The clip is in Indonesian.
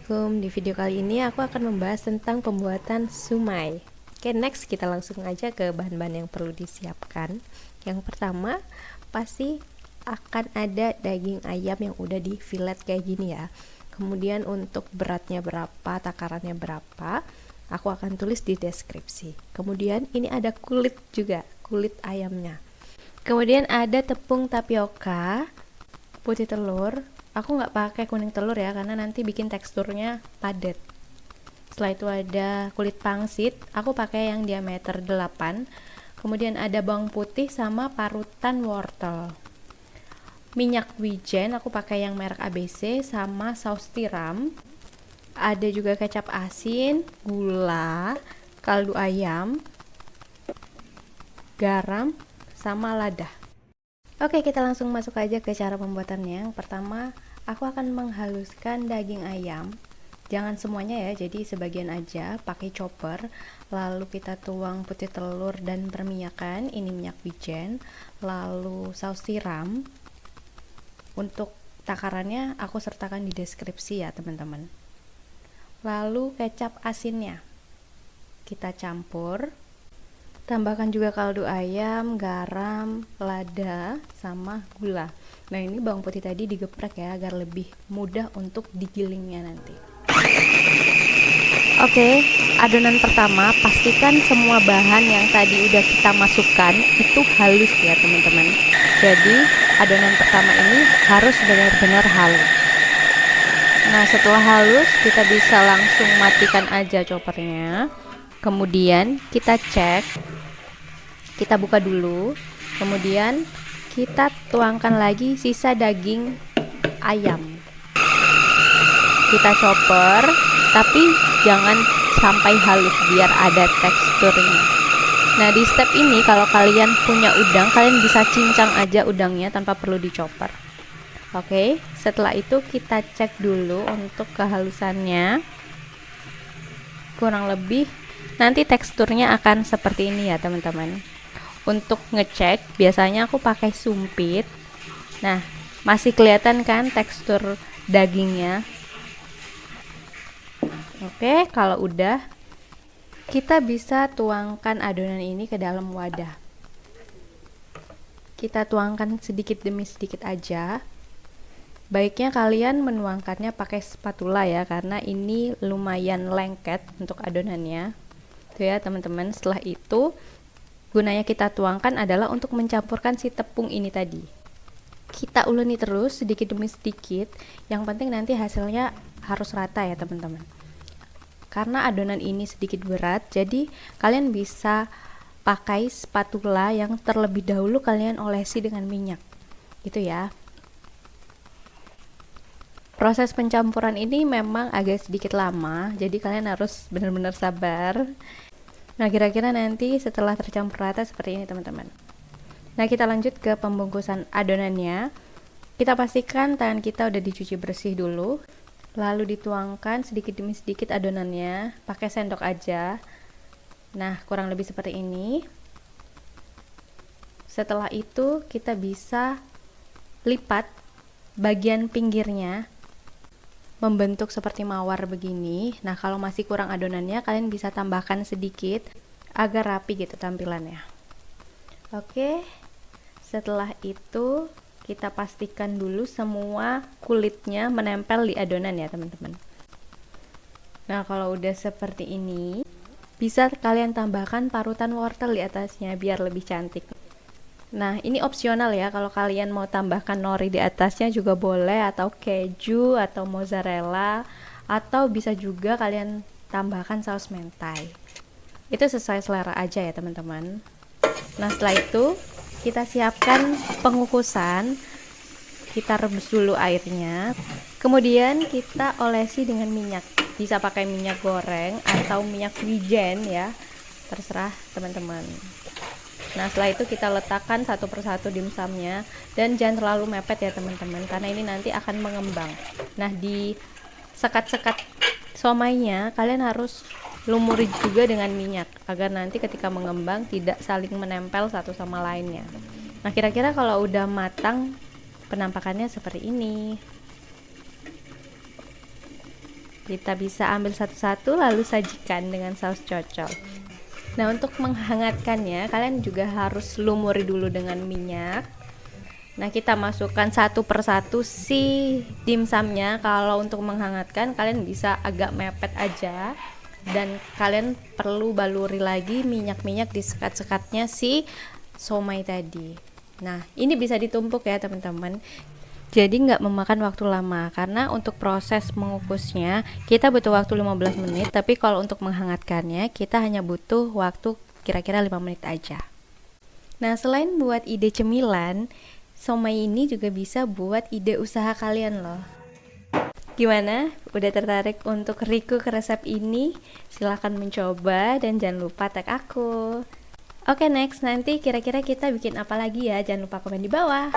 Assalamualaikum. Di video kali ini aku akan membahas tentang pembuatan sumai. Oke, next kita langsung aja ke bahan-bahan yang perlu disiapkan. Yang pertama, pasti akan ada daging ayam yang udah di fillet kayak gini ya. Kemudian untuk beratnya berapa, takarannya berapa, aku akan tulis di deskripsi. Kemudian ini ada kulit juga, kulit ayamnya. Kemudian ada tepung tapioka, putih telur. Aku nggak pakai kuning telur ya, karena nanti bikin teksturnya padat. Setelah itu ada kulit pangsit, aku pakai yang diameter 8. Kemudian ada bawang putih sama parutan wortel. Minyak wijen, aku pakai yang merek ABC sama saus tiram. Ada juga kecap asin, gula, kaldu ayam, garam, sama lada. Oke, kita langsung masuk aja ke cara pembuatannya. Yang pertama, aku akan menghaluskan daging ayam. Jangan semuanya ya, jadi sebagian aja pakai chopper. Lalu kita tuang putih telur dan perminyakan, ini minyak wijen, lalu saus tiram. Untuk takarannya aku sertakan di deskripsi ya, teman-teman. Lalu kecap asinnya. Kita campur. Tambahkan juga kaldu ayam, garam, lada, sama gula. Nah, ini bawang putih tadi digeprek ya, agar lebih mudah untuk digilingnya nanti. Oke, adonan pertama, pastikan semua bahan yang tadi udah kita masukkan itu halus ya teman-teman. Jadi, adonan pertama ini harus benar-benar halus. Nah, setelah halus, kita bisa langsung matikan aja choppernya. Kemudian kita cek, kita buka dulu, kemudian kita tuangkan lagi sisa daging ayam. Kita chopper, tapi jangan sampai halus biar ada teksturnya. Nah, di step ini kalau kalian punya udang, kalian bisa cincang aja udangnya tanpa perlu dichopper. Oke, setelah itu kita cek dulu untuk kehalusannya. Kurang lebih nanti teksturnya akan seperti ini ya teman-teman. Untuk ngecek biasanya aku pakai sumpit. Nah, masih kelihatan kan tekstur dagingnya. Oke, kalau udah, kita bisa tuangkan adonan ini ke dalam wadah. Kita tuangkan sedikit demi sedikit aja. Baiknya kalian menuangkannya pakai spatula ya, karena ini lumayan lengket untuk adonannya. Tuh ya teman-teman, setelah itu gunanya kita tuangkan adalah untuk mencampurkan si tepung ini tadi. Kita uleni terus sedikit demi sedikit, yang penting nanti hasilnya harus rata ya teman-teman. Karena adonan ini sedikit berat, jadi kalian bisa pakai spatula yang terlebih dahulu kalian olesi dengan minyak. Gitu ya. Proses pencampuran ini memang agak sedikit lama, jadi kalian harus benar-benar sabar. Nah, kira-kira nanti setelah tercampur rata seperti ini teman-teman. Nah, kita lanjut ke pembungkusan adonannya. Kita pastikan tangan kita udah dicuci bersih dulu. Lalu dituangkan sedikit demi sedikit adonannya, pakai sendok aja. Nah, kurang lebih seperti ini. Setelah itu kita bisa lipat bagian pinggirnya membentuk seperti mawar begini. Nah, kalau masih kurang adonannya, kalian bisa tambahkan sedikit agar rapi gitu tampilannya. Oke, setelah itu kita pastikan dulu semua kulitnya menempel di adonan ya teman-teman. Nah, kalau udah seperti ini, bisa kalian tambahkan parutan wortel di atasnya biar lebih cantik. Nah, ini opsional ya, kalau kalian mau tambahkan nori di atasnya juga boleh, atau keju, atau mozzarella, atau bisa juga kalian tambahkan saus mentai. Itu sesuai selera aja ya teman-teman. Nah, setelah itu kita siapkan pengukusan. Kita rebus dulu airnya, kemudian kita olesi dengan minyak. Bisa pakai minyak goreng atau minyak wijen ya, terserah teman-teman. Nah, setelah itu kita letakkan satu persatu dimsumnya, dan jangan terlalu mepet ya teman-teman, karena ini nanti akan mengembang. Nah, di sekat-sekat somainya kalian harus lumuri juga dengan minyak, agar nanti ketika mengembang tidak saling menempel satu sama lainnya. Nah, kira-kira kalau udah matang, penampakannya seperti ini. Kita bisa ambil satu-satu lalu sajikan dengan saus cocol. Nah, untuk menghangatkannya, kalian juga harus lumuri dulu dengan minyak. Nah, kita masukkan satu persatu si dimsumnya. Kalau untuk menghangatkan, kalian bisa agak mepet aja. Dan kalian perlu baluri lagi minyak-minyak di sekat-sekatnya si somai tadi. Nah, ini bisa ditumpuk ya teman-teman. Jadi nggak memakan waktu lama, karena untuk proses mengukusnya kita butuh waktu 15 menit, tapi kalau untuk menghangatkannya kita hanya butuh waktu kira-kira 5 menit aja. Nah, selain buat ide cemilan, somai ini juga bisa buat ide usaha kalian loh. Gimana? Udah tertarik untuk recook resep ini? Silahkan mencoba dan jangan lupa tag aku. Oke, next, nanti kira-kira kita bikin apa lagi ya? Jangan lupa komen di bawah.